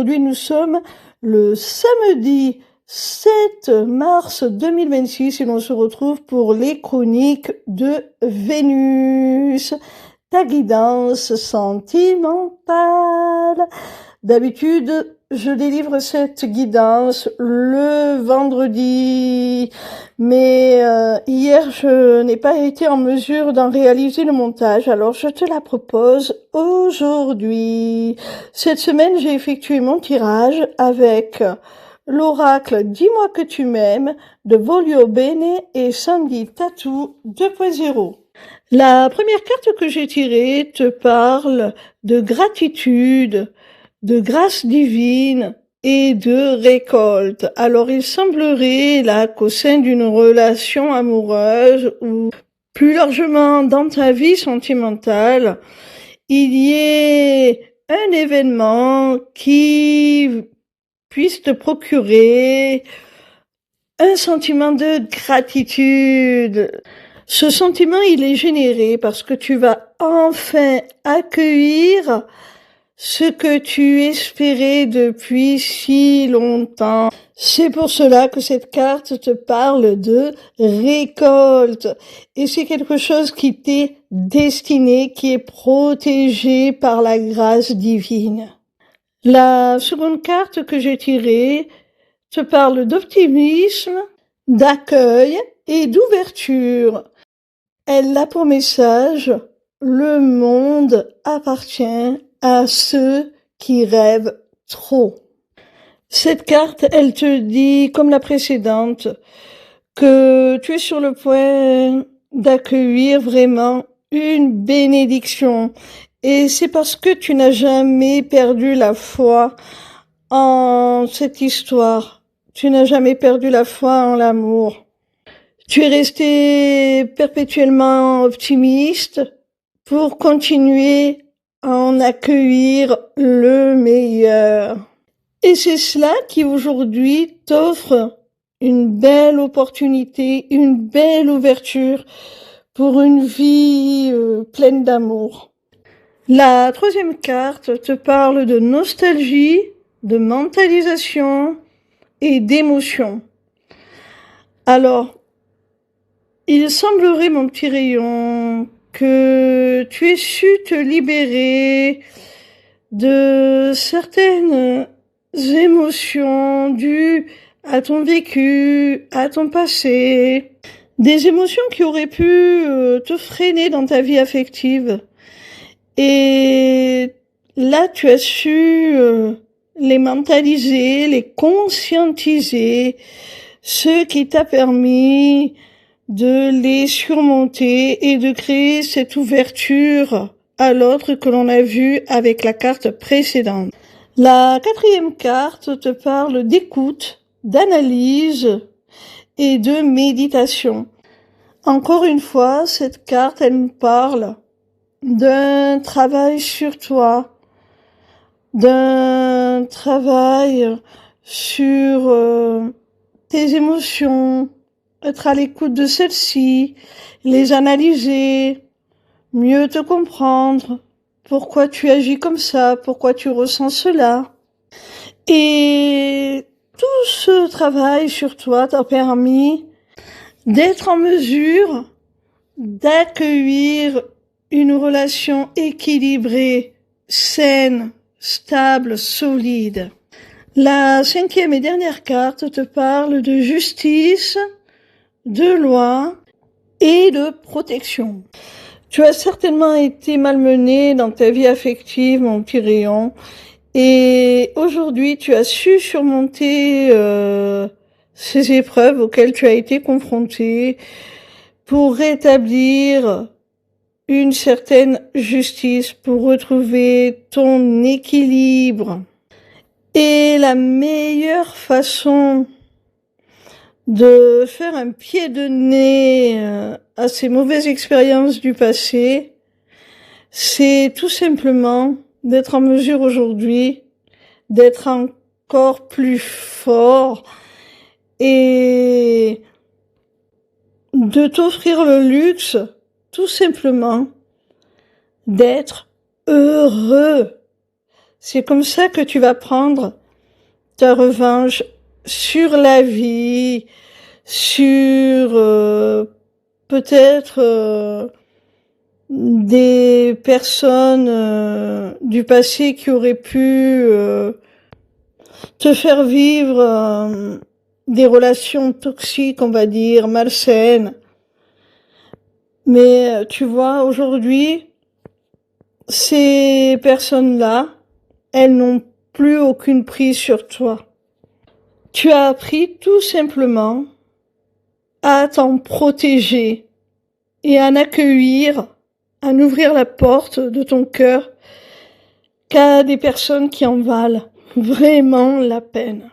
Aujourd'hui, nous sommes le samedi 7 mars 2026 et l'on se retrouve pour les chroniques de Vénus, ta guidance sentimentale. D'habitude, je délivre cette guidance le vendredi, mais hier, je n'ai pas été en mesure d'en réaliser le montage, alors je te la propose aujourd'hui. Cette semaine, j'ai effectué mon tirage avec l'oracle Dis-moi que tu m'aimes de Volio Bene et Sandy Tattoo 2.0. La première carte que j'ai tirée te parle de gratitude, de grâce divine et de récolte. Alors il semblerait là qu'au sein d'une relation amoureuse ou plus largement dans ta vie sentimentale, il y ait un événement qui puisse te procurer un sentiment de gratitude. Ce sentiment, il est généré parce que tu vas enfin accueillir ce que tu espérais depuis si longtemps. C'est pour cela que cette carte te parle de récolte. Et c'est quelque chose qui t'est destiné, qui est protégé par la grâce divine. La seconde carte que j'ai tirée te parle d'optimisme, d'accueil et d'ouverture. Elle a pour message « Le monde appartient à ceux qui rêvent trop ». Cette carte, elle te dit, comme la précédente, que tu es sur le point d'accueillir vraiment une bénédiction. Et c'est parce que tu n'as jamais perdu la foi en cette histoire. Tu n'as jamais perdu la foi en l'amour. Tu es resté perpétuellement optimiste pour continuer à en accueillir le meilleur. Et c'est cela qui aujourd'hui t'offre une belle opportunité, une belle ouverture pour une vie pleine d'amour. La troisième carte te parle de nostalgie, de mentalisation et d'émotion. Alors, il semblerait, mon petit rayon, que tu aies su te libérer de certaines émotions dues à ton vécu, à ton passé, des émotions qui auraient pu te freiner dans ta vie affective. Et là, tu as su les mentaliser, les conscientiser, ce qui t'a permis de les surmonter et de créer cette ouverture à l'autre que l'on a vu avec la carte précédente. La quatrième carte te parle d'écoute, d'analyse et de méditation. Encore une fois, cette carte, elle nous parle d'un travail sur toi, d'un travail sur tes émotions, être à l'écoute de celles-ci, les analyser, mieux te comprendre, pourquoi tu agis comme ça, pourquoi tu ressens cela. Et tout ce travail sur toi t'a permis d'être en mesure d'accueillir une relation équilibrée, saine, stable, solide. La cinquième et dernière carte te parle de justice, de loi et de protection. Tu as certainement été malmené dans ta vie affective, mon petit rayon, et aujourd'hui tu as su surmonter ces épreuves auxquelles tu as été confronté pour rétablir une certaine justice, pour retrouver ton équilibre. Et la meilleure façon de faire un pied de nez à ces mauvaises expériences du passé, c'est tout simplement d'être en mesure aujourd'hui d'être encore plus fort et de t'offrir le luxe, tout simplement, d'être heureux. C'est comme ça que tu vas prendre ta revanche sur la vie, sur peut-être des personnes du passé qui auraient pu te faire vivre des relations toxiques, on va dire, malsaines. Mais tu vois, aujourd'hui, ces personnes-là, elles n'ont plus aucune prise sur toi. Tu as appris tout simplement à t'en protéger et à n'accueillir, à n'ouvrir la porte de ton cœur qu'à des personnes qui en valent vraiment la peine.